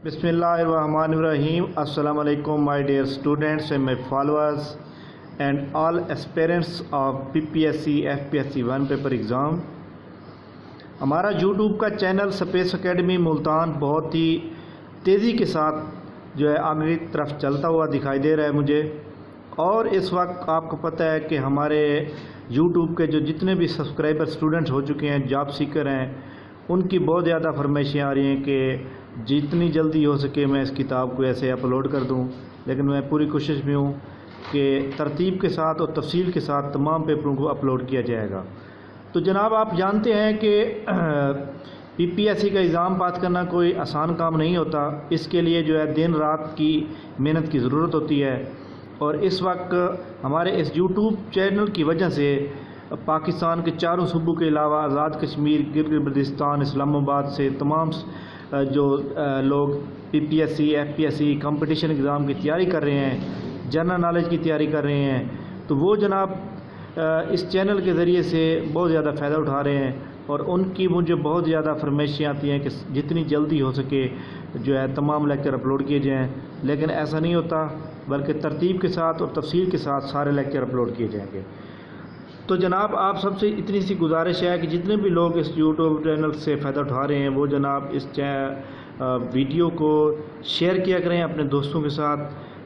Bismillahirrahmanirrahim. Assalamu alaikum my dear students and my followers and all aspirants of PPSC FPSC 1 paper exam. हमारा YouTube का channel space academy Multan बहुत ही तेज़ी के साथ जो है आगे की तरफ चलता हुआ दिखाई दे रहा है मुझे। और इस वक्त आपको पता है कि हमारे YouTube के जो जितने भी सब्सक्राइबर स्टूडेंट्स हो चुके हैं, जॉब सीकर हैं, उनकी बहुत ज़्यादा फरमाइशें आ रही हैं कि जितनी जल्दी हो सके मैं इस किताब को ऐसे अपलोड कर दूं। लेकिन मैं पूरी कोशिश में हूं कि तरतीब के साथ और तफसील के साथ तमाम पेपरों को अपलोड किया जाएगा। तो जनाब, आप जानते हैं कि पीपीएससी का एग्ज़ाम पास करना कोई आसान काम नहीं होता। इसके लिए जो है दिन रात की मेहनत की ज़रूरत होती है। और इस वक्त हमारे इस यूट्यूब चैनल की वजह से पाकिस्तान के चारों सूबों के अलावा आज़ाद कश्मीर, गिलगित बल्तिस्तान, इस्लामाबाद से तमाम जो लोग पीपीएससी एफपीएससी कंपटीशन एग्ज़ाम की तैयारी कर रहे हैं, जनरल नॉलेज की तैयारी कर रहे हैं, तो वो जनाब इस चैनल के ज़रिए से बहुत ज़्यादा फ़ायदा उठा रहे हैं। और उनकी मुझे बहुत ज़्यादा फरमाइशें आती हैं कि जितनी जल्दी हो सके जो है तमाम लेक्चर अपलोड किए जाएँ। लेकिन ऐसा नहीं होता, बल्कि तरतीब के साथ और तफसील के साथ सारे लेक्चर अपलोड किए जाएंगे। तो जनाब, आप सबसे इतनी सी गुजारिश है कि जितने भी लोग इस यूट्यूब चैनल से फ़ायदा उठा रहे हैं वो जनाब इस वीडियो को शेयर किया करें अपने दोस्तों के साथ,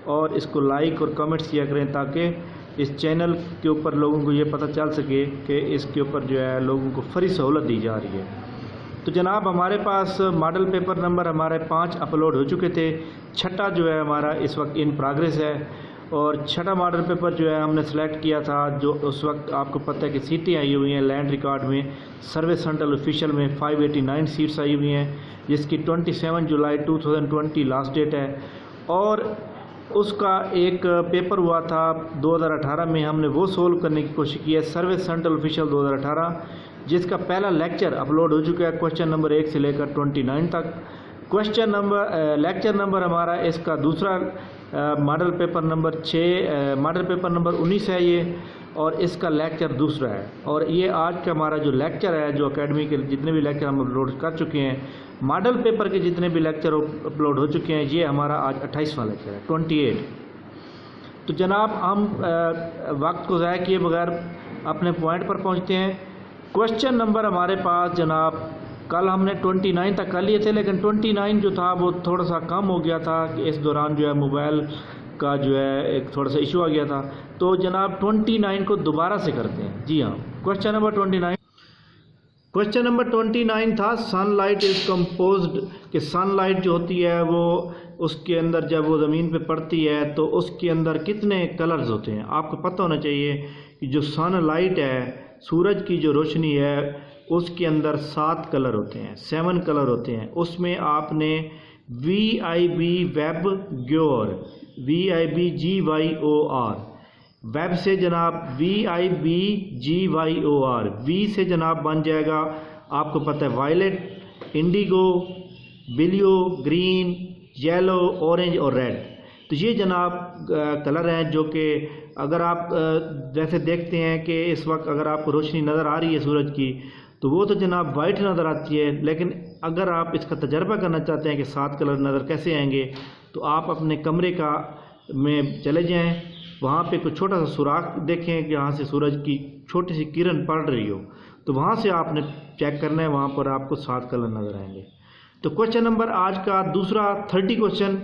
और इसको लाइक और कमेंट्स किया करें ताकि इस चैनल के ऊपर लोगों को ये पता चल सके कि इसके ऊपर जो है लोगों को फ्री सहूलत दी जा रही है। तो जनाब, हमारे पास मॉडल पेपर नंबर हमारे 5 अपलोड हो चुके थे। छठा जो है हमारा इस वक्त इन प्रोग्रेस है। और छठा मॉडल पेपर जो है हमने सेलेक्ट किया था, जो उस वक्त आपको पता है कि सीटें आई हुई हैं लैंड रिकॉर्ड में, सर्विस सेंट्रल ऑफिशियल में 589 सीट्स आई हुई हैं, जिसकी 27 जुलाई 2020 लास्ट डेट है। और उसका एक पेपर हुआ था 2018 में, हमने वो सोल्व करने की कोशिश की है, सर्विस सेंट्रल ऑफिशियल 2018, जिसका पहला लेक्चर अपलोड हो चुका है क्वेश्चन नंबर 1 से लेकर 29 तक। लेक्चर नंबर हमारा इसका दूसरा model paper number 6 model paper number 19 है ये, और इसका लेक्चर दूसरा है। और ये आज का हमारा जो लेक्चर है, जो एकेडमी के जितने भी लेक्चर हम अपलोड कर चुके हैं, मॉडल पेपर के जितने भी लेक्चर अपलोड हो चुके हैं, ये हमारा आज 28वां लेक्चर है, 28। तो जनाब, हम वक्त को ज़ाया किए बगैर अपने पॉइंट पर पहुँचते हैं। क्वेश्चन नंबर हमारे पास जनाब कल हमने 29 तक कर लिए थे, लेकिन 29 जो था वो थोड़ा सा कम हो गया था कि इस दौरान जो है मोबाइल का जो है एक थोड़ा सा इशू आ गया था। तो जनाब 29 को दोबारा से करते हैं। जी हाँ, क्वेश्चन नंबर 29 था सनलाइट इज़ कंपोज्ड, कि सनलाइट जो होती है वो उसके अंदर जब वो ज़मीन पे पड़ती है तो उसके अंदर कितने कलर्स होते हैं। आपको पता होना चाहिए कि जो सनलाइट है, सूरज की जो रोशनी है, उसके अंदर 7 कलर होते हैं, 7 कलर होते हैं। उसमें आपने VIB वेब ग्योर, VIBGYOR, वेब से जनाब VIBGYOR, वी से जनाब बन जाएगा, आपको पता है, violet, indigo, blue, green, yellow, orange और रेड। तो ये जनाब कलर हैं जो कि अगर आप जैसे देखते हैं कि इस वक्त अगर आपको रोशनी नज़र आ रही है सूरज की, तो वो तो जनाब वाइट नज़र आती है। लेकिन अगर आप इसका तजर्बा करना चाहते हैं कि 7 कलर नज़र कैसे आएंगे, तो आप अपने कमरे में चले जाएं, वहाँ पे कुछ छोटा सा सुराख देखें जहाँ से सूरज की छोटी सी किरण पड़ रही हो, तो वहाँ से आपने चेक करना है, वहाँ पर आपको 7 कलर नज़र आएंगे। तो क्वेश्चन नंबर आज का दूसरा 30 क्वेश्चन,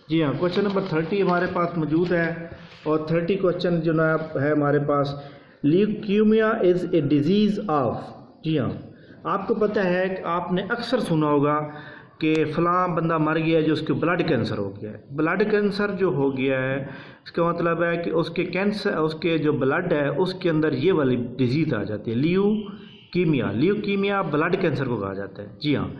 जी हाँ, क्वेश्चन नंबर 30 हमारे पास मौजूद है। और 30 क्वेश्चन जो है हमारे पास, leukaemia is a disease of. जी हाँ, आपको पता है कि आपने अक्सर सुना होगा कि फ़लाँ बंदा मर गया है जो उसके ब्लड कैंसर हो गया है। ब्लड कैंसर जो हो गया है, इसका मतलब है कि उसके कैंसर, उसके जो ब्लड है उसके अंदर ये वाली डिजीज़ आ जाती है, ल्यूकीमिया ब्लड कैंसर को कहा जाता है। जी हाँ,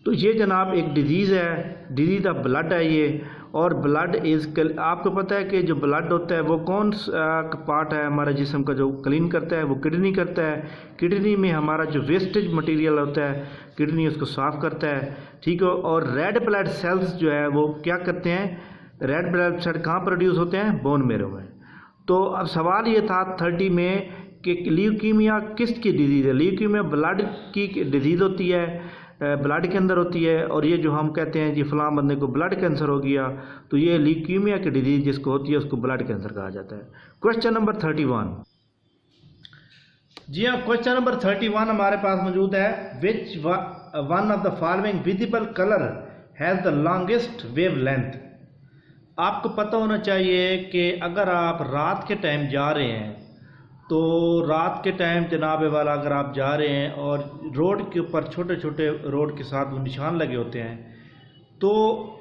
तो ये जनाब एक डिजीज़ है, डिजीज़ ऑफ ब्लड है ये। और ब्लड इज़, आपको पता है कि जो ब्लड होता है वो कौन सा पार्ट है हमारे जिस्म का जो क्लीन करता है, वो किडनी करता है। किडनी में हमारा जो वेस्टेज मटेरियल होता है, किडनी उसको साफ़ करता है, ठीक है। और रेड ब्लड सेल्स जो है वो क्या करते हैं, रेड ब्लड सेल कहाँ प्रोड्यूस होते हैं, बोन मेरो में। तो अब सवाल ये था 30 में कि ल्यूकीमिया किस की डिजीज़ है। ल्यूकीमिया ब्लड की डिजीज़ होती है, ब्लड के अंदर होती है, और ये जो हम कहते हैं जी फलां बंदे को ब्लड कैंसर हो गया, तो ये ल्यूकीमिया की डिजीज़ जिसको होती है उसको ब्लड कैंसर कहा जाता है। Question number 31। जी हाँ, क्वेश्चन नंबर 31 हमारे पास मौजूद है। Which one of the following visible colour has the longest wave length. आपको पता होना चाहिए कि अगर आप रात के टाइम जा रहे हैं, तो रात के टाइम जनाब वाला अगर आप जा रहे हैं और रोड के ऊपर छोटे छोटे रोड के साथ वो निशान लगे होते हैं, तो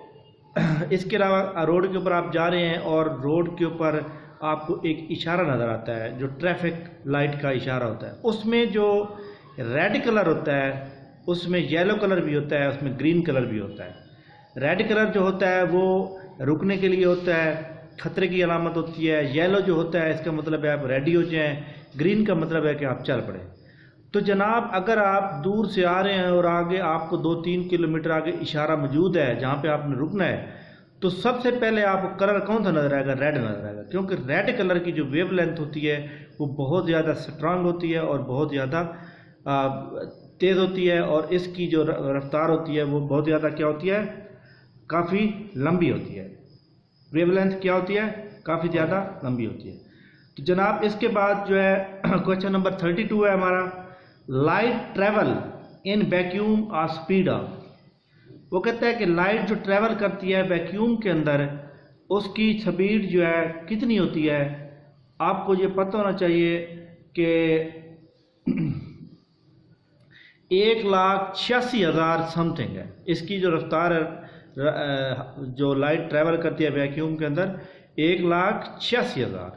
इसके अलावा रोड के ऊपर आप जा रहे हैं और रोड के ऊपर आपको एक इशारा नज़र आता है जो ट्रैफिक लाइट का इशारा होता है। उसमें जो रेड कलर होता है, उसमें येलो कलर भी होता है, उसमें ग्रीन कलर भी होता है। रेड कलर जो होता है वो रुकने के लिए होता है, खतरे की अलामत होती है। येलो जो होता है इसका मतलब है आप रेडी हो जाएं, ग्रीन का मतलब है कि आप चल पड़े। तो जनाब अगर आप दूर से आ रहे हैं और आगे आपको 2-3 किलोमीटर आगे इशारा मौजूद है जहाँ पे आपने रुकना है, तो सबसे पहले आपको कलर कौन सा नज़र आएगा? रेड नज़र आएगा, क्योंकि रेड कलर की जो वेव लेंथ होती है वो बहुत ज़्यादा स्ट्रांग होती है और बहुत ज़्यादा तेज़ होती है, और इसकी जो रफ्तार होती है वो बहुत ज़्यादा क्या होती है? काफ़ी लंबी होती है। वेवलेंथ क्या होती है? काफ़ी ज़्यादा लंबी होती है। तो जनाब इसके बाद जो है क्वेश्चन नंबर 32 है हमारा। लाइट ट्रेवल इन वैक्यूम और स्पीड ऑफ। वो कहता है कि लाइट जो ट्रेवल करती है वैक्यूम के अंदर, उसकी स्पीड जो है कितनी होती है? आपको ये पता होना चाहिए कि 1,86,000 समथिंग है इसकी जो रफ्तार है, जो लाइट ट्रैवल करती है वैक्यूम के अंदर 1,86,000।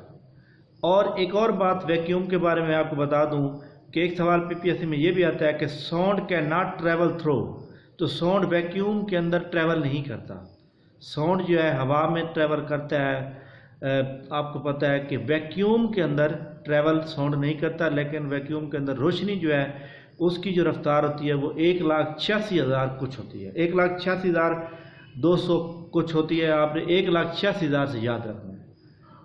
और एक और बात वैक्यूम के बारे में आपको बता दूं कि एक सवाल पीपीएससी में ये भी आता है कि sound can not travel through. तो साउंड वैक्यूम के अंदर ट्रैवल नहीं करता, साउंड जो है हवा में ट्रैवल करता है। आपको पता है कि वैक्यूम के अंदर ट्रैवल साउंड नहीं करता, लेकिन वैक्यूम के अंदर रोशनी जो है उसकी जो रफ्तार होती है वो 1,86,000 कुछ होती है, 1,86,200 कुछ होती है। आपने 1,86,000 से याद रखना है।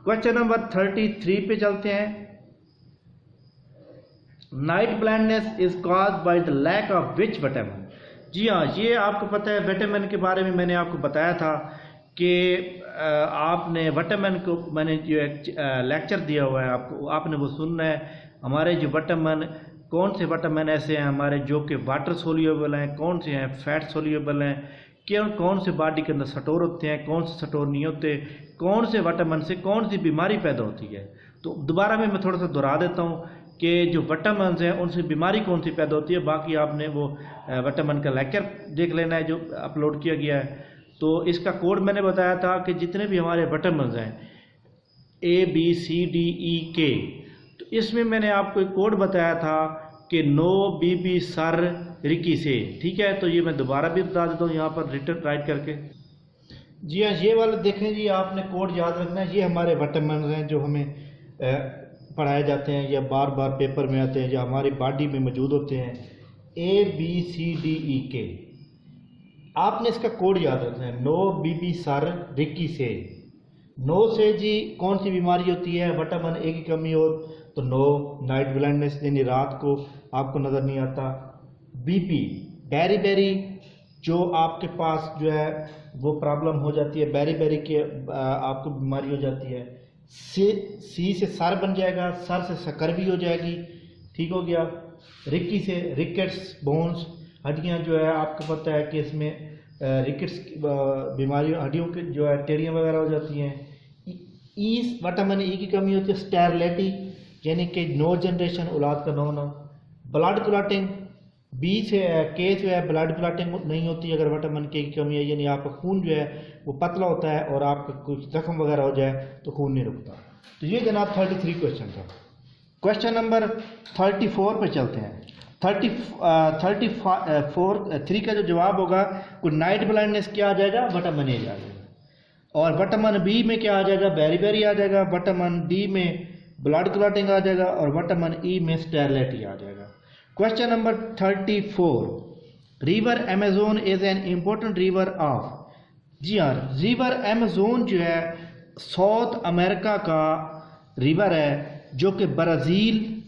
क्वेश्चन नंबर 33 पे चलते हैं। Night blindness is caused by the lack of which vitamin. जी हाँ, ये आपको पता है विटामिन के बारे में मैंने आपको बताया था कि आपने विटामिन को मैंने जो लेक्चर दिया हुआ है आपको, आपने वो सुनना है। हमारे जो विटामिन, कौन से विटामिन ऐसे हैं हमारे जो कि वाटर सोल्यूबल हैं, कौन से हैं फैट सोल्यूबल हैं, कौन से बॉडी के अंदर स्टोर होते हैं, कौन से स्टोर नहीं होते, कौन से विटामिन से कौन सी बीमारी पैदा होती है। तो दोबारा मैं थोड़ा सा दोहरा देता हूँ कि जो विटामिन हैं उनसे बीमारी कौन सी पैदा होती है। बाकी आपने वो विटामिन का लेक्चर देख लेना है जो अपलोड किया गया है। तो इसका कोड मैंने बताया था कि जितने भी हमारे विटामिन हैं ABCDEK, तो इसमें मैंने आपको एक कोड बताया था कि नो बीबी सर रिकी से, ठीक है। तो ये मैं दोबारा भी बता देता हूँ यहाँ पर रिटर्न राइट करके। जी हाँ, ये वाला देखें जी, आपने कोड याद रखना है। ये हमारे विटामिन हैं जो हमें पढ़ाए जाते हैं या बार बार पेपर में आते हैं, जो हमारी बॉडी में मौजूद होते हैं, ABCDEK। आपने इसका कोड याद रखना है, नो बीबी सर रिकी से। नो से जी कौन सी बीमारी होती है? विटामिन ए की कमी हो तो नो, नाइट ब्लाइंडनेस यानी रात को आपको नज़र नहीं आता। बीपी बेरी बेरी, जो आपके पास जो है वो प्रॉब्लम हो जाती है, बेरी बेरी की आपको बीमारी हो जाती है। सी से सर बन जाएगा, सर से शक्कर भी हो जाएगी, ठीक हो गया। रिक्की से रिकेट्स बोन्स, हड्डियाँ जो है आपको पता है कि इसमें रिकेट्स बीमारी, हड्डियों की जो है टेढ़ियाँ वगैरह हो जाती हैं। ई विटामिन ई की कमी होती है, स्टेरिलिटी यानी कि नो जनरेशन, औलाद का ना होना। ब्लड क्लॉटिंग, बी से के से है ब्लड क्लॉटिंग नहीं होती अगर विटामिन के की कमी है, यानी आपका खून जो है वो पतला होता है और आपका कुछ जख्म वगैरह हो जाए तो खून नहीं रुकता। तो ये जनाब 33 क्वेश्चन था। क्वेश्चन नंबर 34 पे चलते हैं। 3 का जो जवाब होगा वो नाइट ब्लाइंडनेस क्या आ जाएगा? विटामिन ए आ जाएगा। और विटामिन बी में क्या आ जाएगा? बेरी बेरी आ जाएगा। विटामिन डी में ब्लड क्लॉटिंग आ जाएगा और विटामिन ई में स्टेरिलिटी आ जाएगा। Question number 34, river Amazon is an important river of. जी हाँ, रिवर अमेजोन जो है साउथ अमेरिका का रिवर है जो कि ब्राज़ील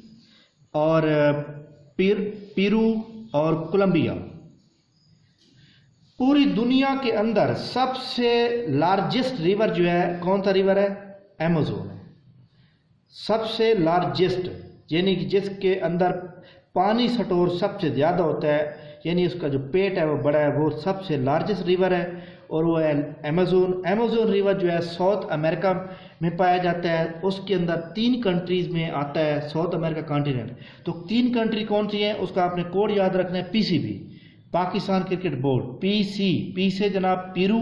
और पेरू और कोलंबिया, पूरी दुनिया के अंदर सबसे लार्जेस्ट रिवर जो है कौन सा रिवर है? अमेज़न है। सबसे लार्जेस्ट यानी कि जिसके अंदर पानी स्टोर सबसे ज़्यादा होता है, यानी उसका जो पेट है वो बड़ा है, वो सबसे लार्जेस्ट रिवर है और वो है अमेज़न। अमेज़न रिवर जो है साउथ अमेरिका में पाया जाता है। उसके अंदर 3 कंट्रीज़ में आता है साउथ अमेरिका कॉन्टिनेंट। तो 3 कंट्री कौन सी हैं उसका आपने कोड याद रखना है, PCB, Pakistan cricket board, P से जनाब पेरू,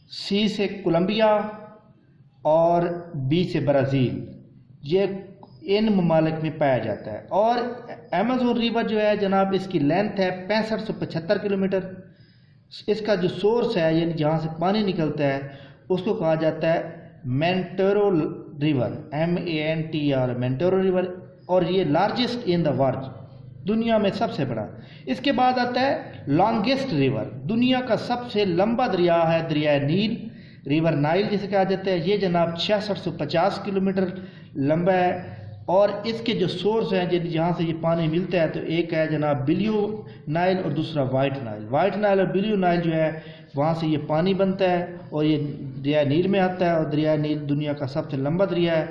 सी से कोलंबिया और बी से ब्राज़ील। ये इन ममालिक में पाया जाता है। और अमेज़न रिवर जो है जनाब इसकी लेंथ है 6575 किलोमीटर। इसका जो सोर्स है यानी जहाँ से पानी निकलता है उसको कहा जाता है मेंटेरो रिवर, MANTR, मेंटेरो रिवर। और ये लार्जेस्ट इन द वर्ल्ड, दुनिया में सबसे बड़ा। इसके बाद आता है लॉन्गेस्ट रिवर, दुनिया का सबसे लंबा दरिया है दरिया नील, रिवर नाइल जिसे कहा जाता है। ये जनाब 6650 किलोमीटर लंबा है। और इसके जो सोर्स हैं जहाँ से ये पानी मिलता है, तो एक है जनाब ब्लू नाइल और दूसरा वाइट नाइल। वाइट नाइल और ब्लू नाइल जो है वहाँ से ये पानी बनता है और ये दरिया नील में आता है। और दरिया नील दुनिया का सबसे लंबा दरिया है।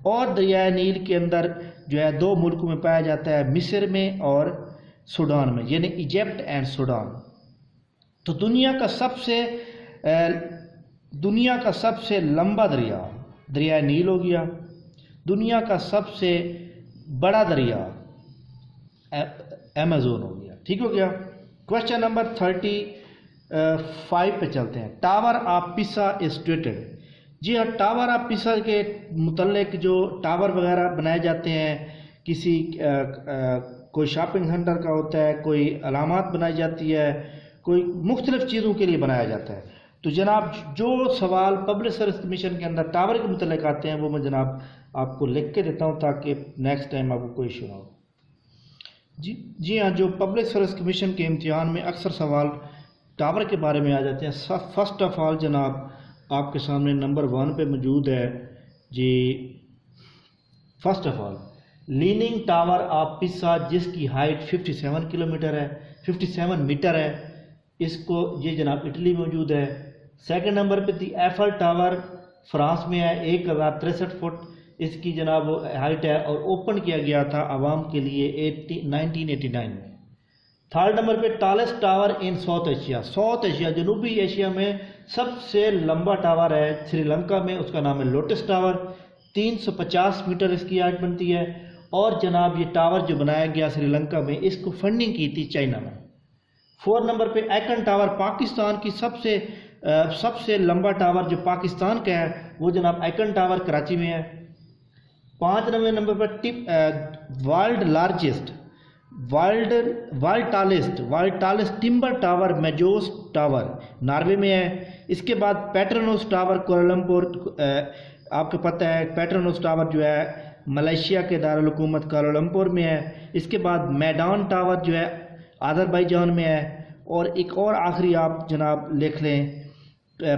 और दरिया नील के अंदर जो है 2 मुल्कों में पाया जाता है, मिस्र में और सूडान में, यानी इजिप्ट एंड सूडान। तो दुनिया का सबसे लंबा दरिया नील हो गया। दुनिया का सबसे बड़ा दरिया अमेज़न हो गया। ठीक हो गया। क्वेश्चन नंबर 35 पे चलते हैं। टावर ऑफ पिसा इज सिचुएटेड। जी हाँ, टावर ऑफ पिसा के मुतल्लिक जो टावर वगैरह बनाए जाते हैं, किसी कोई शॉपिंग सेंटर का होता है, कोई अलामात बनाई जाती है, कोई मुख्तलिफ चीज़ों के लिए बनाया जाता है। तो जनाब जो सवाल पब्लिक सर्विस कमीशन के अंदर टावर के मुतल्लिक आते हैं वो मैं जनाब आपको लिख के देता हूँ ताकि नेक्स्ट टाइम आपको कोई इशू ना हो। जी हाँ, जो पब्लिक सर्विस कमीशन के इम्तिहान में अक्सर सवाल टावर के बारे में आ जाते हैं। फर्स्ट ऑफ ऑल जनाब आपके सामने नंबर 1 पे मौजूद है जी। First of all leaning tower of Pisa जिसकी हाइट 57 किलोमीटर है, 57 मीटर है, इसको ये जनाब इटली में मौजूद है। सेकंड नंबर पे दी एफल टावर फ्रांस में है, 1063 फुट इसकी जनाब हाइट है और ओपन किया गया था आवाम के लिए 1989 में। थर्ड नंबर पे tallest tower in South Asia, जनूबी एशिया में सबसे लंबा टावर है श्रीलंका में, उसका नाम है लोटस टावर। 350 मीटर इसकी हाइट बनती है। और जनाब ये टावर जो बनाया गया श्रीलंका में, इसको फंडिंग की थी चाइना में। 4 नंबर पे ऐकन टावर पाकिस्तान की सबसे लंबा टावर जो पाकिस्तान का है वो जनाब ऐकन टावर कराची में है। 5 नंबर पर world tallest timber tower Mjos tower Norway में है। इसके बाद पेट्रोनस टावर कोलालमपुर, आपको पता है पेट्रोनस टावर जो है मलेशिया के दारुल हुकूमत कोलालमपुर में है। इसके बाद मैदान टावर जो है अज़रबैजान में है। और एक और आखिरी आप जनाब लिख लें,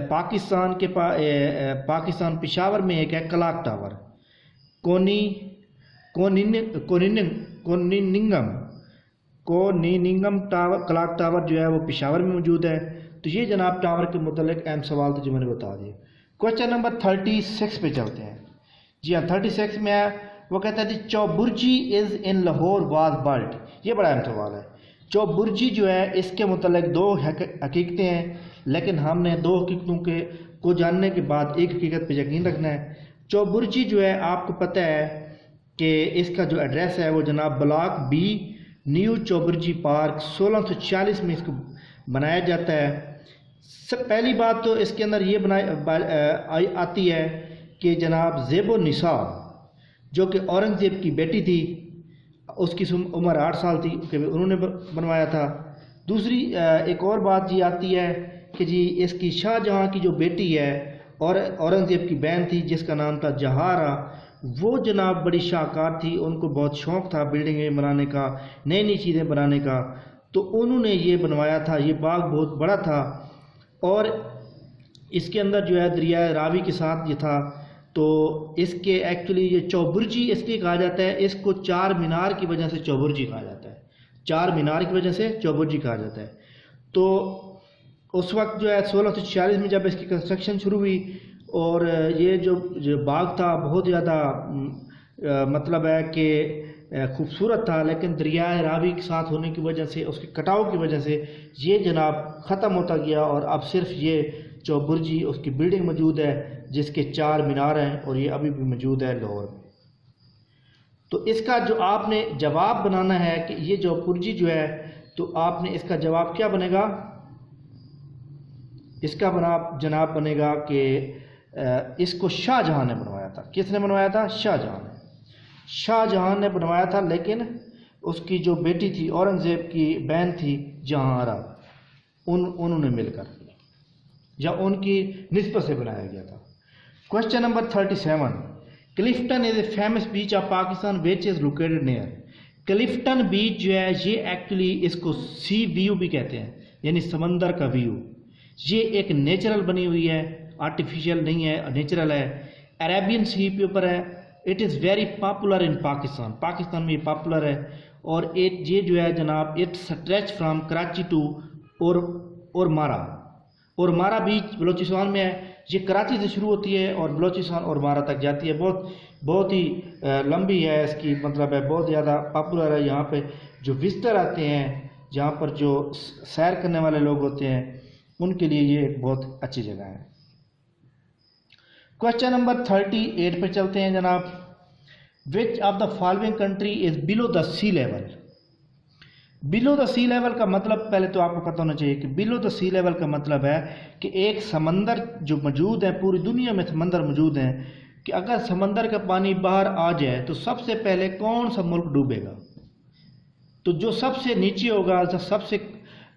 पाकिस्तान पेशावर में एक है कलाक टावर। कोनिंगम टावर, क्लॉक टावर जो है वो पेशावर में मौजूद है। तो ये जनाब टावर के मुतल्लिक अहम सवाल थे जो मैंने बता दिए। क्वेश्चन नंबर 36 पे चलते हैं। जी हाँ, 36 में है, वो कहता है Chauburji is in Lahore was bird. ये बड़ा अहम सवाल है। चौबुर्जी जो है इसके मुतल्लिक 2 हकीकतें हैं, लेकिन हमने 2 हकीकतों को जानने के बाद एक हकीकत पे यकीन रखना है। चौबुर्जी जो है आपको पता है कि इसका जो एड्रेस है वो जनाब block B new Chauburji park 1640 में इसको बनाया जाता है। सब पहली बात तो इसके अंदर ये आती है कि जनाब ज़ेबो निसा जो कि औरंगज़ेब की बेटी थी, उसकी उम्र 8 साल थी कि उन्होंने बनवाया था। दूसरी एक और बात ये आती है कि जी इसकी शाहजहाँ की जो बेटी है और औरंगज़ेब की बहन थी जिसका नाम था जहारा, वो जनाब बड़ी शाहकार थी, उनको बहुत शौक़ था बिल्डिंगें बनाने का, नई नई चीज़ें बनाने का। तो उन्होंने ये बनवाया था। ये बाग बहुत बड़ा था और इसके अंदर जो है दरिया रावी के साथ ये था। तो इसके एक्चुअली ये चौबुर्जी इसलिए कहा जाता है, इसको 4 मीनार की वजह से चौबुर्जी कहा जाता है। 4 मीनार की वजह से चौबुर्जी कहा जाता है। तो उस वक्त जो है 1646 में जब इसकी कंस्ट्रक्शन शुरू हुई, और ये जो बाग था बहुत ज़्यादा मतलब है कि खूबसूरत था, लेकिन दरिया रावी के साथ होने की वजह से, उसके कटाव की वजह से ये जनाब ख़त्म होता गया, और अब सिर्फ ये चौबुर्जी उसकी बिल्डिंग मौजूद है जिसके 4 मीनार हैं, और ये अभी भी मौजूद है लाहौर में। तो इसका जो आपने जवाब बनाना है कि ये चौबुर्जी जो है, तो आपने इसका जवाब क्या बनेगा? इसका जनाब बनेगा कि इसको शाहजहां ने बनवाया था। किसने बनवाया था? शाहजहां ने। शाहजहां ने बनवाया था, लेकिन उसकी जो बेटी थी, औरंगज़ेब की बहन थी जहांआरा, उन्होंने मिलकर, या उनकी निस्बत से बनाया गया था। Question number 37, Clifton is a famous beach of Pakistan which is located near. Clifton beach जो है, ये एक्चुअली इसको सी व्यू भी कहते हैं, यानी समंदर का व्यू। ये एक नेचुरल बनी हुई है, आर्टिफिशियल नहीं है, नेचुरल है। अरेबियन सी के ऊपर है। It is very popular in Pakistan. Pakistan में पॉपुलर है। और ये जो है जनाब, it stretch from Karachi to Ormara बीच बलोचिस्तान में है। ये कराची से शुरू होती है और बलोचिस्तान और मारा तक जाती है। बहुत ही लंबी है इसकी, मतलब है बहुत ज़्यादा पॉपुलर है। यहाँ पे जो विजिटर आते हैं, जहाँ पर जो सैर करने वाले लोग होते हैं, उनके लिए ये एक बहुत अच्छी जगह है। क्वेश्चन नंबर 38 पे चलते हैं जनाब। Which of the following country is below the sea level. Below the sea level का मतलब पहले तो आपको पता होना चाहिए कि बिलो द सी लेवल का मतलब है कि एक समंदर जो मौजूद है, पूरी दुनिया में समंदर मौजूद हैं, कि अगर समंदर का पानी बाहर आ जाए तो सबसे पहले कौन सा मुल्क डूबेगा? तो जो सबसे नीचे होगा, सबसे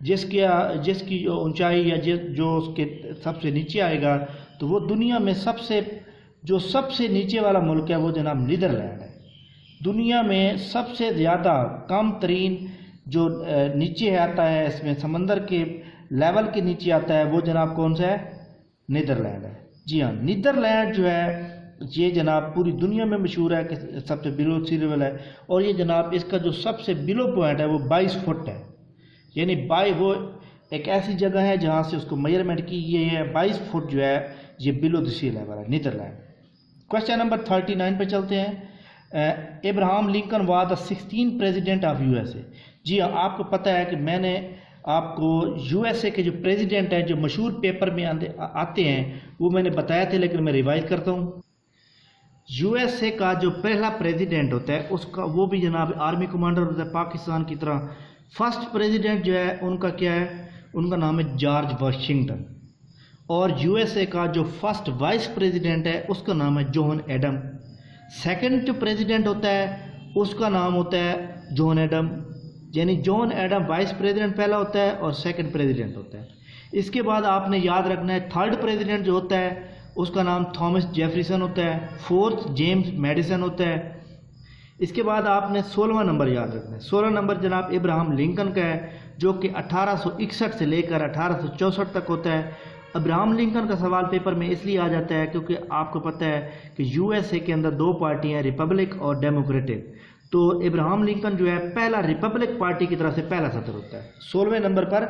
जिसकी ऊंचाई या जो उसके सबसे नीचे आएगा, तो वो दुनिया में सबसे नीचे वाला मुल्क है, वो जनाब नीदरलैंड है। दुनिया में सबसे ज़्यादा कम तरीन जो नीचे आता है, इसमें समंदर के लेवल के नीचे आता है, वो जनाब कौन सा है? नीदरलैंड है। जी हाँ, नीदरलैंड जो है ये जनाब पूरी दुनिया में मशहूर है कि सबसे बिलो सी लेवल है। और ये जनाब इसका जो सबसे बिलो पॉइंट है वो 22 फुट है, यानी वो एक ऐसी जगह है जहाँ से उसको मेजरमेंट की ये है 22 फुट जो है, ये बिलो द सी लेवल है, नीदरलैंड। क्वेश्चन नंबर 39 पे चलते हैं। Abraham Lincoln was the 16th president of USA. जी हाँ, आपको पता है कि मैंने आपको यूएसए के जो प्रेसिडेंट हैं, जो मशहूर पेपर में आते हैं, वो मैंने बताया थे, लेकिन मैं रिवाइज करता हूँ। यूएसए का जो पहला प्रेसिडेंट होता है उसका, वो भी जनाब आर्मी कमांडर होता है पाकिस्तान की तरह। फर्स्ट प्रेसिडेंट जो है उनका क्या है? उनका नाम है जॉर्ज वाशिंगटन। और यूएसए का जो फर्स्ट वाइस प्रेसिडेंट है उसका नाम है जॉन एडम। सेकंड जो प्रेसिडेंट होता है उसका नाम होता है जॉन एडम, यानी जॉन एडम वाइस प्रेसिडेंट पहला होता है और सेकंड प्रेसिडेंट होता है। इसके बाद आपने याद रखना है, थर्ड प्रेसिडेंट जो होता है उसका नाम थॉमस जेफरसन होता है। फोर्थ जेम्स मैडिसन होता है। इसके बाद आपने 16वां नंबर याद रखना है। 16 नंबर जनाब इब्राहिम लिंकन का है, जो कि 1861 से लेकर 1864 तक होता है। इब्राहिम लिंकन का सवाल पेपर में इसलिए आ जाता है क्योंकि आपको पता है कि यूएसए के अंदर 2 पार्टियां, रिपब्लिक और डेमोक्रेटिक। तो इब्राहिम लिंकन जो है पहला रिपब्लिक पार्टी की तरफ से पहला सदर होता है। 16वें नंबर पर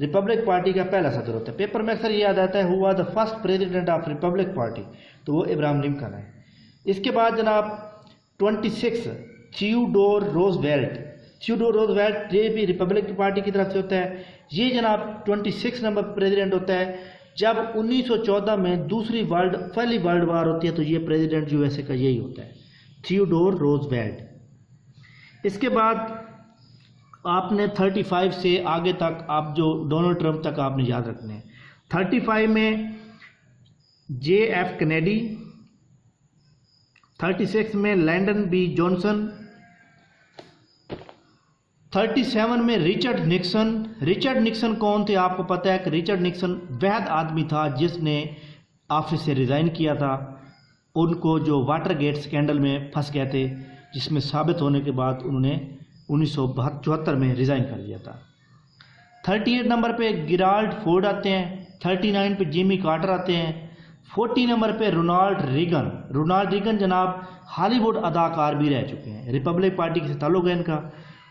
रिपब्लिक पार्टी का पहला सदर होता है। पेपर में अक्सर ये याद आता है, who was the first president of Republic party, तो वो इब्राहिम लिंकन है। इसके बाद जनाब 26 थियोडोर रूजवेल्ट। थियोडोर रूजवेल्ट ये भी रिपब्लिक पार्टी की तरफ से होता है। ये जनाब 26 नंबर प्रेसिडेंट होता है। जब 1914 में पहली वर्ल्ड वार होती है तो ये प्रेसिडेंट यूएसए का यही होता है, थियोडोर रूजवेल्ट। इसके बाद आपने 35 से आगे तक आप जो डोनाल्ड ट्रंप तक आपने याद रखने हैं। 35 में JF कैनेडी, 36 में लैंडन बी जॉनसन, 37 में रिचर्ड निक्सन। रिचर्ड निक्सन कौन थे? आपको पता है कि रिचर्ड निक्सन वह आदमी था जिसने ऑफिस से रिज़ाइन किया था। उनको जो वाटरगेट स्कैंडल में फंस गए थे, जिसमें साबित होने के बाद उन्होंने 1974 में रिज़ाइन कर दिया था। 38 नंबर पे गिराल्ड फोर्ड आते हैं। 39 पे जिमी कार्टर आते हैं। 40 नंबर पे रोनाल्ड रीगन। रोनाल्ड रीगन जनाब हॉलीवुड अदाकार भी रह चुके हैं, रिपब्लिक पार्टी के ताल्लुक है इनका।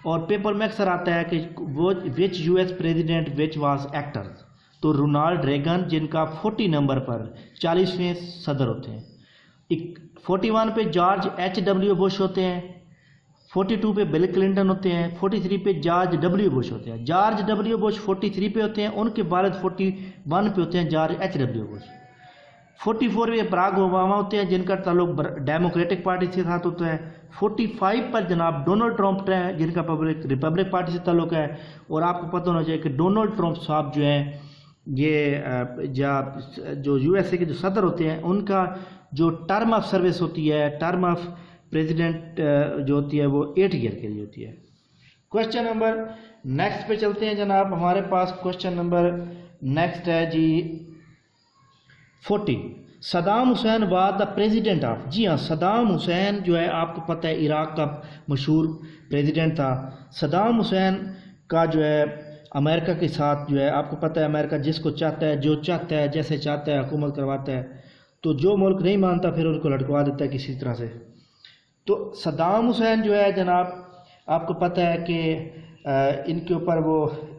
और पेपर में अक्सर आता है कि वो which US president which was actor, तो रोनाल्ड रेगन जिनका 40 नंबर पर 40वें सदर होते हैं। 41 पे जॉर्ज H.W. बुश होते हैं। 42 पे बिल क्लिंटन होते हैं। 43 पे जॉर्ज W. बुश होते हैं। George W. बुश 43 पे होते हैं, उनके बाद 41 पे होते हैं जॉर्ज H.W. बुश। 44 पे बराक ओबामा होते हैं जिनका ताल्लुक डेमोक्रेटिक पार्टी के साथ होता है। 45 पर जनाब डोनाल्ड ट्रंप है जिनका रिपब्लिक पार्टी से ताल्लुक है। और आपको पता होना चाहिए कि डोनाल्ड ट्रंप साहब जो हैं ये जो USA के जो सदर होते हैं उनका जो टर्म ऑफ सर्विस होती है, टर्म ऑफ प्रेसिडेंट जो होती है वो 8 ईयर के लिए होती है। क्वेश्चन नंबर नेक्स्ट पे चलते हैं जनाब। हमारे पास क्वेश्चन नंबर नेक्स्ट है जी 40। Saddam Hussein was the president of. जी हाँ, सदाम हुसैन जो है आपको पता है इराक का मशहूर प्रेसिडेंट था। सदाम हुसैन का जो है अमेरिका के साथ जो है आपको पता है अमेरिका जिसको चाहता है, जो चाहता है, जैसे चाहता है हुकूमत करवाता है। तो जो मुल्क नहीं मानता फिर उनको लटकवा देता है किसी तरह से। तो सदाम हुसैन जो है जनाब आपको पता है कि इनके ऊपर वो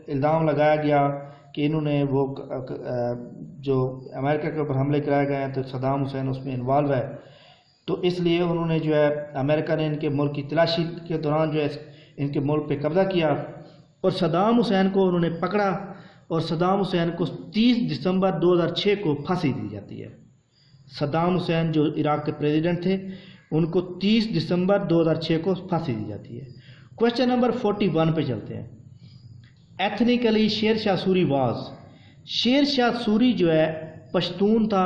इल्ज़ाम लगाया गया कि इन्होंने वो जो अमेरिका के ऊपर हमले कराए गए हैं तो सदाम हुसैन उसमें इन्वॉल्व है। तो इसलिए उन्होंने जो है अमेरिका ने इनके मुल्क की तलाशी के दौरान जो है इनके मुल्क पे कब्ज़ा किया और सदाम हुसैन को उन्होंने पकड़ा और सदाम हुसैन को 30 दिसंबर 2006 को फांसी दी जाती है। सदाम हुसैन जो इराक के प्रेसिडेंट थे उनको 30 दिसंबर 2006 को फांसी दी जाती है। क्वेश्चन नंबर 41 पे चलते हैं। Ethnically Sher Shah Suri was. शेर शाह सूरी जो है पश्तून था।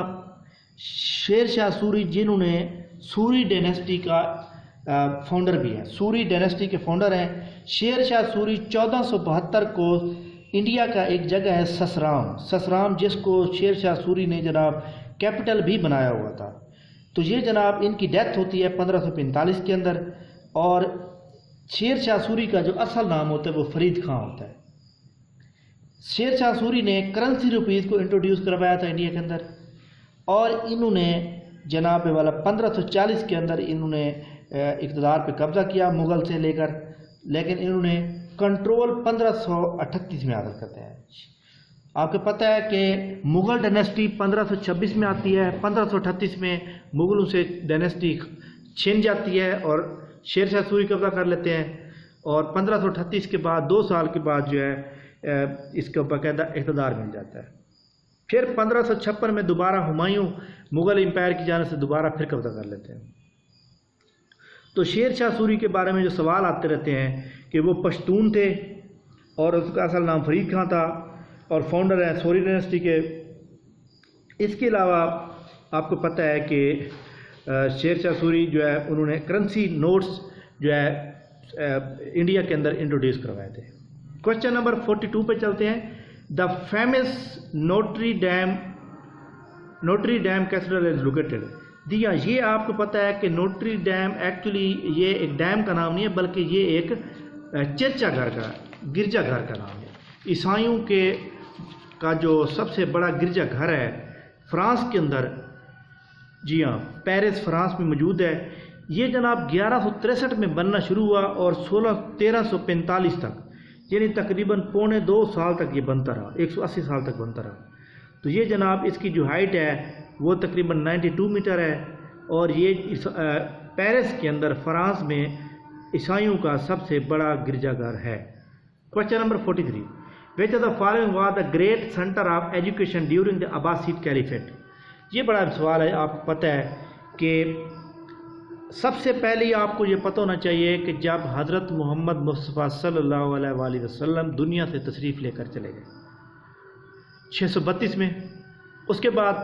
शेर शाह सूरी जिन्होंने सूरी डायनेस्टी का फाउंडर भी है, सूरी डायनेस्टी के फाउंडर हैं। शेर शाह सूरी 1472 को इंडिया का एक जगह है ससराम जिसको शेर शाह सूरी ने जनाब कैपिटल भी बनाया हुआ था। तो ये जनाब इनकी डेथ होती है 1545 के अंदर। और शेर शाह सूरी का जो असल नाम होता है वो फरीद खां होता है। शेर शाह सूरी ने करेंसी रुपीज़ को इंट्रोड्यूस करवाया था इंडिया के अंदर और इन्होंने जनाब वाला 1540 के अंदर इन्होंने इक़्तिदार पे कब्ज़ा किया मुग़ल से लेकर, लेकिन इन्होंने कंट्रोल 1538 में हासिल करते हैं। आपको पता है कि मुग़ल डायनेस्टी 1526 में आती है। 1538 में मुग़लों से डायनेस्टी छिन जाती है और शेर शाह सूरी कब्ज़ा कर लेते हैं और 1538 के बाद 2 साल के बाद जो है इसका बाकायदा इक़्तिदार मिल जाता है। फिर 1556 में दोबारा हुमायूं मुग़ल एम्पायर की जानिब से दोबारा फिर कब्ज़ा कर लेते हैं। तो शेर शाह सूरी के बारे में जो सवाल आते रहते हैं कि वो पश्तून थे और उसका असल नाम फरीद खां था और फाउंडर हैं सूरी डायनेस्टी के। इसके अलावा आपको पता है कि शेर शाह सूरी जो है उन्होंने करेंसी नोट्स जो है इंडिया के अंदर इंट्रोड्यूस करवाए थे। क्वेश्चन नंबर 42 पे चलते हैं। The famous Notre dam cathedral is located. दिया ये आपको पता है कि नोट्री डैम एक्चुअली ये एक डैम का नाम नहीं है बल्कि ये एक चर्चाघर का गिरजाघर का नाम है। ईसाइयों के का जो सबसे बड़ा गिरजाघर है फ्रांस के अंदर, जी हाँ पेरिस फ्रांस में मौजूद है। ये जनाब 1163 में बनना शुरू हुआ और 1345 तक यानी तकरीबन 2.25 साल तक ये बनता रहा, 180 साल तक बनता रहा। तो ये जनाब इसकी जो हाइट है वो तकरीबन 92 मीटर है और ये पेरिस के अंदर फ्रांस में ईसाइयों का सबसे बड़ा गिरजाघर है। Question number 43। Which of the following was the great centre of education during the Abbasid caliphate. ये बड़ा सवाल है। आपको पता है कि सबसे पहले आपको ये पता होना चाहिए कि जब हज़रत मोहम्मद मुस्तफ़ा सल्लल्लाहु अलैहि वसल्लम दुनिया से तशरीफ़ लेकर चले गए 632 में, उसके बाद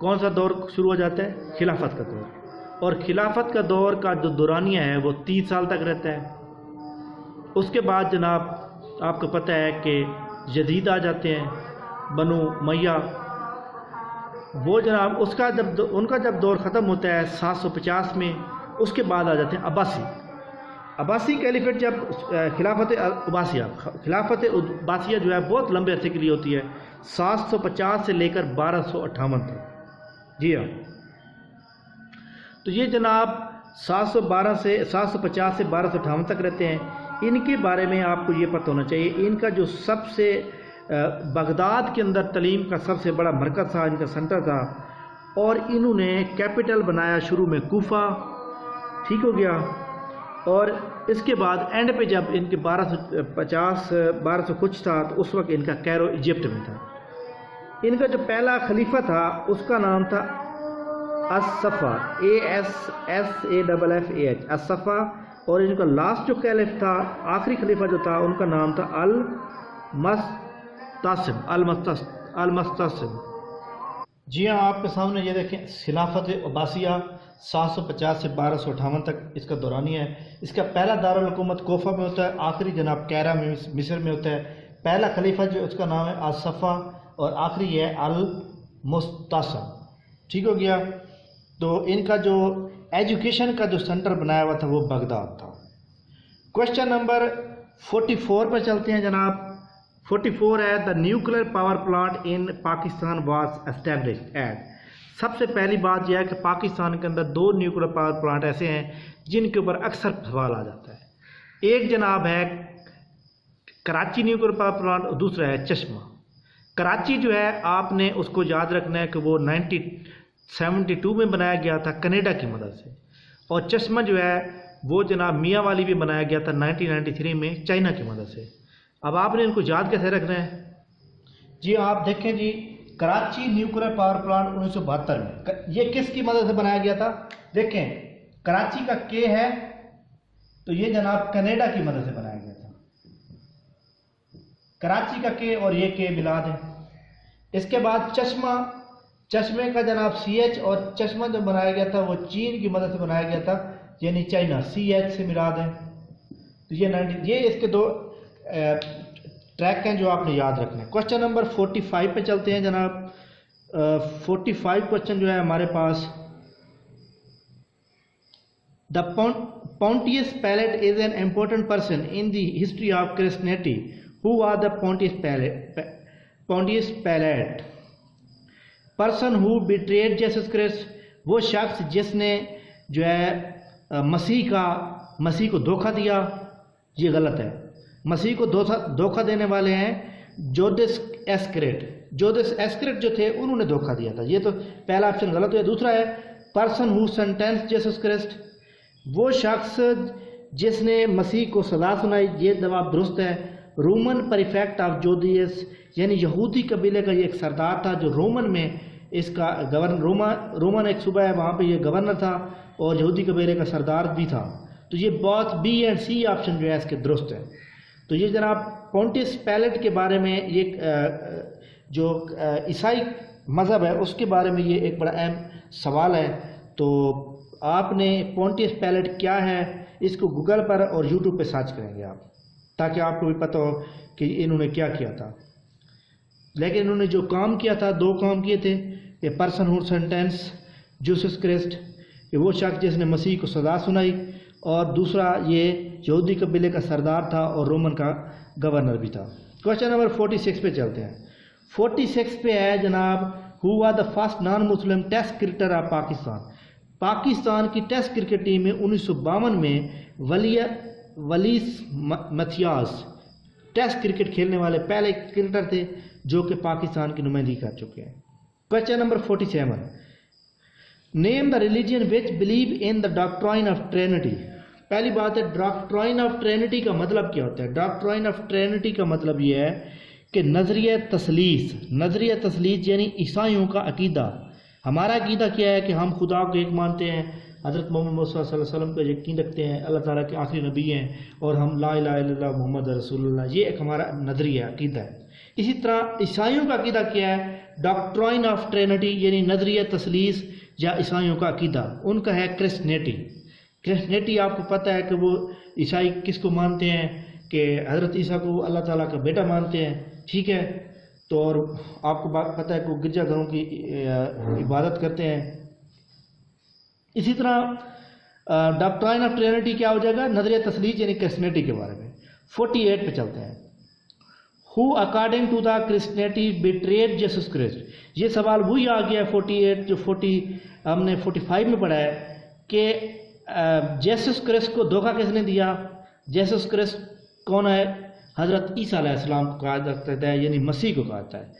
कौन सा दौर शुरू हो जाता है? खिलाफत का दौर। और खिलाफत का दौर का जो दौरानिया है वो 30 साल तक रहता है। उसके बाद जनाब आपको पता है कि यजीद आ जाते हैं, बनु उमय्या, वो जनाब उसका जब उनका जब दौर ख़त्म होता है 750 में, उसके बाद आ जाते हैं अब्बासी कैलिफेट। जब खिलाफत अब्बासिया जो है बहुत लंबे अरसे के लिए होती है, 750 से लेकर 1258 तक। जी हाँ, तो ये जनाब 750 से 1258 तक रहते हैं। इनके बारे में आपको ये पता होना चाहिए, इनका जो सबसे बगदाद के अंदर तलीम का सबसे बड़ा मरकज़ था, इनका सेंटर था। और इन्होंने कैपिटल बनाया शुरू में कूफा, ठीक हो गया। और इसके बाद एंड पे जब इनके 1250 कुछ था तो उस वक्त इनका कैरो इजिप्ट में था। इनका जो पहला खलीफा था उसका नाम था अस-सफ़ा, ASSAFFAH, अस-सफ़ा। और इनका लास्ट जो कैलिफ था, आखिरी खलीफा जो था, उनका नाम था अल-मस्तासिम। जी हाँ, आपके सामने ये देखें, खिलाफत अब्बासिया 750 से 1258 तक इसका दौरानिया है। इसका पहला दारुल हुकूमत कोफा में होता है, आखिरी जनाब कैरा में मिस्र में होता है। पहला खलीफा जो उसका नाम है अस-सफ़ा और आखिरी है अल-मुस्तासिम, ठीक हो गया। तो इनका जो एजुकेशन का जो सेंटर बनाया हुआ था वो बगदाद था। क्वेश्चन नंबर 44 पर चलते हैं जनाब। 44 है, the nuclear power plant in Pakistan was established eight. सबसे पहली बात यह है कि पाकिस्तान के अंदर 2 न्यूक्लियर पावर प्लांट ऐसे हैं जिनके ऊपर अक्सर सवाल आ जाता है। एक जनाब है कराची न्यूक्लियर पावर प्लांट और दूसरा है चश्मा। कराची जो है आपने उसको याद रखना है कि वो 1972 में बनाया गया था कनाडा की मदद से, और चश्मा जो है वो जनाब मियाँ वाली भी बनाया गया था 1993 में चाइना की मदद से। अब आपने इनको याद कैसे रखना है जी? आप देखें जी, कराची न्यूक्लियर पावर प्लांट 1972 में, ये किसकी मदद से बनाया गया था? देखें, कराची का के है तो ये जनाब कनाडा की मदद से बनाया गया था। कराची का के और ये के मिला दें। इसके बाद चश्मे का जनाब CH, और चश्मा जो बनाया गया था वो चीन की मदद से बनाया गया था, यानी चाइना, CH से मिला दें। तो ये इसके 2 ट्रैक हैं जो आपने याद रखने हैं। क्वेश्चन नंबर 45 पे चलते हैं जनाब। 45 क्वेश्चन जो है हमारे पास, the Pontius Pilate is an important person in the history of Christianity. Who are the Pontius Pilate? Person who betrayed Jesus Christ, वो शख्स जिसने जो है मसीह को धोखा दिया। ये गलत है। मसीह को धोखा देने वाले हैं जोदिस एस्क्रेट जो थे, उन्होंने धोखा दिया था। ये तो पहला ऑप्शन गलत है। दूसरा है person who sentence Jesus Christ, वो शख्स जिसने मसीह को सजा सुनाई। ये जवाब दुरुस्त है। रोमन प्रीफेक्ट ऑफ जोदियस, यानी यहूदी कबीले का ये एक सरदार था जो रोमन में इसका गवर्नर, रोमन एक सूबा है वहाँ पे ये गवर्नर था और यहूदी कबीले का सरदार भी था। तो ये बहुत B और C ऑप्शन जो है इसके दुरुस्त है। तो ये जनाब पोंटियस पायलट के बारे में, ये जो ईसाई मज़हब है उसके बारे में ये एक बड़ा अहम सवाल है। तो आपने पोंटियस पायलट क्या है इसको गूगल पर और यूट्यूब पे सर्च करेंगे आप, ताकि आपको भी पता हो कि इन्होंने क्या किया था। लेकिन इन्होंने जो काम किया था, 2 काम किए थे। ये person who sentence Jesus Christ, ये वो शख्स जिसने मसीह को सजा सुनाई, और दूसरा ये यहूदी कबीले का सरदार था और रोमन का गवर्नर भी था। क्वेश्चन नंबर 46 पे चलते हैं। 46 पे है जनाब, who was the first non Muslim test cricketer of Pakistan. Pakistan की टेस्ट क्रिकेट टीम में 1952 में वलीस मथियास टेस्ट क्रिकेट खेलने वाले पहले क्रिकेटर थे जो कि पाकिस्तान की नुमाइंदगी कर चुके हैं। Question number 47, name the religion which believe in the doctrine of Trinity. पहली बात है, डॉक्ट्राइन ऑफ ट्रिनिटी का मतलब क्या होता है? डॉक्ट्राइन ऑफ ट्रिनिटी का मतलब ये है कि नज़रिया तसलीस यानी ईसाइयों का अकीदा। हमारा अकीदा क्या है कि हम खुदा को एक मानते हैं, हज़रत मोहम्मद सल्लल्लाहु अलैहि वसल्लम को यकीन रखते हैं, अल्लाह ताला के आखिरी नबी हैं, और हम ला इलाहा इल्लल्लाह मुहम्मद रसूलुल्लाह, ये एक हमारा नज़रिया अकीदा है। इसी तरह ईसाइयों का अकीदा क्या है? डॉक्ट्राइन ऑफ ट्रिनिटी यानी नज़रिया तसलीस या ईसाइयों का अकीदा, उनका है क्रिश्चियनिटी। आपको पता है कि वो ईसाई किसको मानते हैं कि हज़रत ईसा को अल्लाह ताला का बेटा मानते हैं, ठीक है। तो और आपको पता है कि वो गिरजाघरों की इबादत करते हैं। इसी तरह डॉक्ट्राइन ऑफ ट्रिनिटी क्या हो जाएगा? नज़रिया तसलीस यानी क्रिश्चियनिटी के बारे में। 48 पे चलते हैं। Who according to the Christianity betrayed Jesus Christ. ये सवाल वही आ गया 48 जो 40 हमने 45 में पढ़ा है कि जीसस क्राइस्ट को धोखा किसने दिया? जीसस क्राइस्ट कौन है? हज़रत ईसा अलैहिस्सलाम को कहा जाता है, यानी मसीह को कहा जाता है।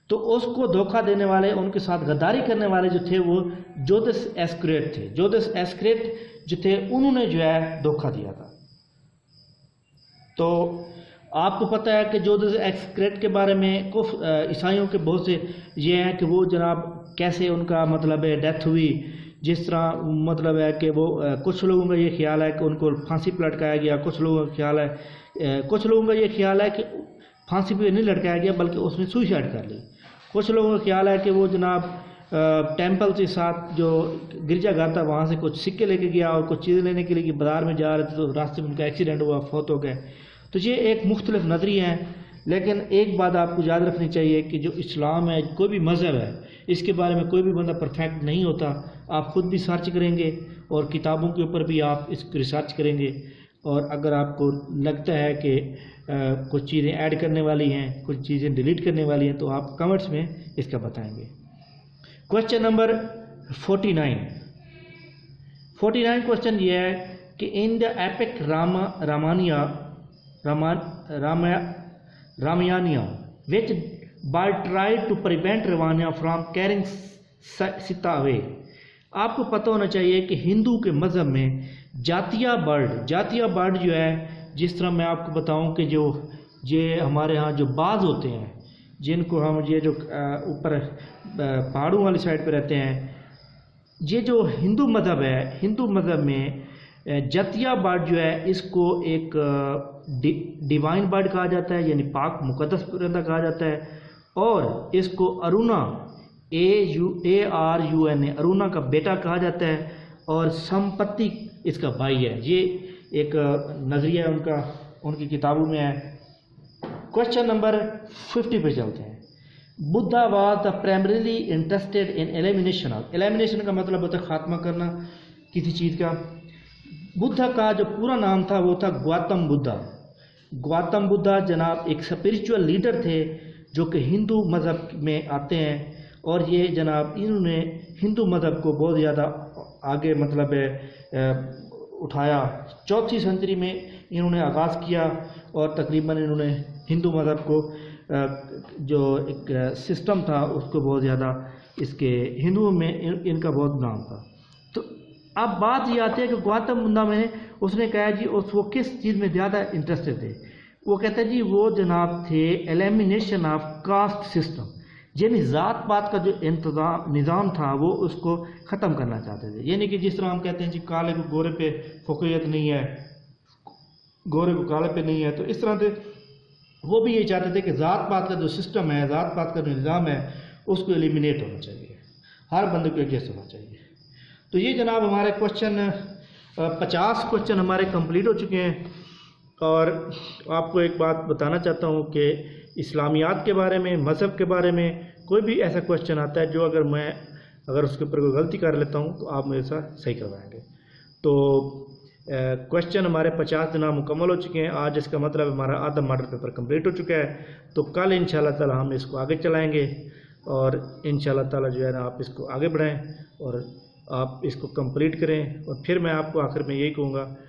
तो उसको धोखा देने वाले, उनके साथ गद्दारी करने वाले जो थे वो जोसेफ इस्करियोत थे। जोसेफ इस्करियोत जो थे उन्होंने जो है धोखा दिया था। तो आपको पता है कि जोसेफ इस्करियोत के बारे में कुछ ईसाइयों के बहुत से ये हैं कि वो जनाब कैसे उनका मतलब है डेथ हुई। जिस तरह मतलब है कि वो कुछ लोगों का ये ख्याल है कि उनको फांसी पर लटकाया गया, कुछ लोगों का ख्याल है कि फांसी पे नहीं लटकाया गया बल्कि उसमें सुसाइड कर ली। कुछ लोगों का ख्याल है कि वो जनाब टेंपल के साथ जो गिरजाघर था वहाँ से कुछ सिक्के लेके गया और कुछ चीज़ें लेने के लिए बाज़ार में जा रहे थे तो रास्ते में उनका एक्सीडेंट हुआ, फौत हो गए। तो ये एक मुख्तलिफ नज़रिए हैं, लेकिन एक बात आपको याद रखनी चाहिए कि जो इस्लाम है, कोई भी मज़हब है, इसके बारे में कोई भी बंदा परफेक्ट नहीं होता। आप ख़ुद भी सर्च करेंगे और किताबों के ऊपर भी आप इसको रिसर्च करेंगे, और अगर आपको लगता है कि कुछ चीज़ें ऐड करने वाली हैं, कुछ चीज़ें डिलीट करने वाली हैं, तो आप कमेंट्स में इसका बताएंगे। क्वेश्चन नंबर 49 क्वेश्चन ये है कि इन द एपिक रामायणिया which bird tried to prevent रवानिया फ्रॉम कैरिंग सीता अवे। आपको पता होना चाहिए कि हिंदू के मज़हब में जातिया बर्ड जो है, जिस तरह मैं आपको बताऊं कि जो ये हमारे यहाँ जो बाज होते हैं, जिनको हम ये जो ऊपर पहाड़ों वाली साइड पे रहते हैं, ये जो हिंदू मज़हब है, हिंदू मज़हब में जातिया बर्ड जो है इसको एक डिवाइन बर्ड कहा जाता है, यानी पाक मुकद्दस परिंदा कहा जाता है। और इसको अरुणा ARUNA अरुणा का बेटा कहा जाता है, और संपत्ति इसका भाई है। ये एक नज़रिया उनका, उनकी किताबों में है। क्वेश्चन नंबर 50 पे चलते हैं। Buddha was the primarily interested in elimination का मतलब होता है खात्मा करना किसी चीज़ का। बुद्धा का जो पूरा नाम था वो था गौतम बुद्धा जनाब एक स्पिरिचुअल लीडर थे जो कि हिंदू मज़हब में आते हैं, और ये जनाब इन्होंने हिंदू मज़हब को बहुत ज़्यादा आगे मतलब उठाया। 4वीं सदी में इन्होंने आगाज़ किया, और तकरीबन इन्होंने हिंदू मज़हब को जो एक सिस्टम था उसको बहुत ज़्यादा, इसके हिंदुओं में इनका बहुत नाम था। तो अब बात ये आती है कि गौतम बुद्धा में उसने कहा जी वो किस चीज़ में ज़्यादा इंटरेस्टेड थे। वो कहते हैं जी वो जनाब थे एलिमिनेशन ऑफ कास्ट सिस्टम, यानी ज़ात पात का जो निज़ाम था वो उसको ख़त्म करना चाहते थे। यानी कि जिस तरह हम कहते हैं जी काले को गोरे पे फ़ौक़ियत नहीं है, गोरे को काले पे नहीं है, तो इस तरह से वो भी ये चाहते थे कि ज़ात पात का जो सिस्टम है, ज़ात पात का जो निज़ाम है, उसको एलिमिनेट होना चाहिए, हर बंदे को एडजस्ट होना चाहिए। तो ये जनाब हमारे क्वेश्चन 50 क्वेश्चन हमारे कंप्लीट हो चुके हैं। और आपको एक बात बताना चाहता हूँ कि इस्लामियात के बारे में, मज़हब के बारे में कोई भी ऐसा क्वेश्चन आता है जो अगर उसके ऊपर कोई गलती कर लेता हूँ तो आप मेरे साथ सही करवाएंगे। तो क्वेश्चन हमारे 50 जनाब मुकम्मल हो चुके हैं। आज इसका मतलब हमारा आधा मॉडल पेपर कंप्लीट हो चुका है। तो कल इंशाल्लाह ताला हम इसको आगे चलाएँगे, और इंशाल्लाह ताला जो है ना आप इसको आगे बढ़ाएँ और आप इसको कंप्लीट करें। और फिर मैं आपको आखिर में यही कहूँगा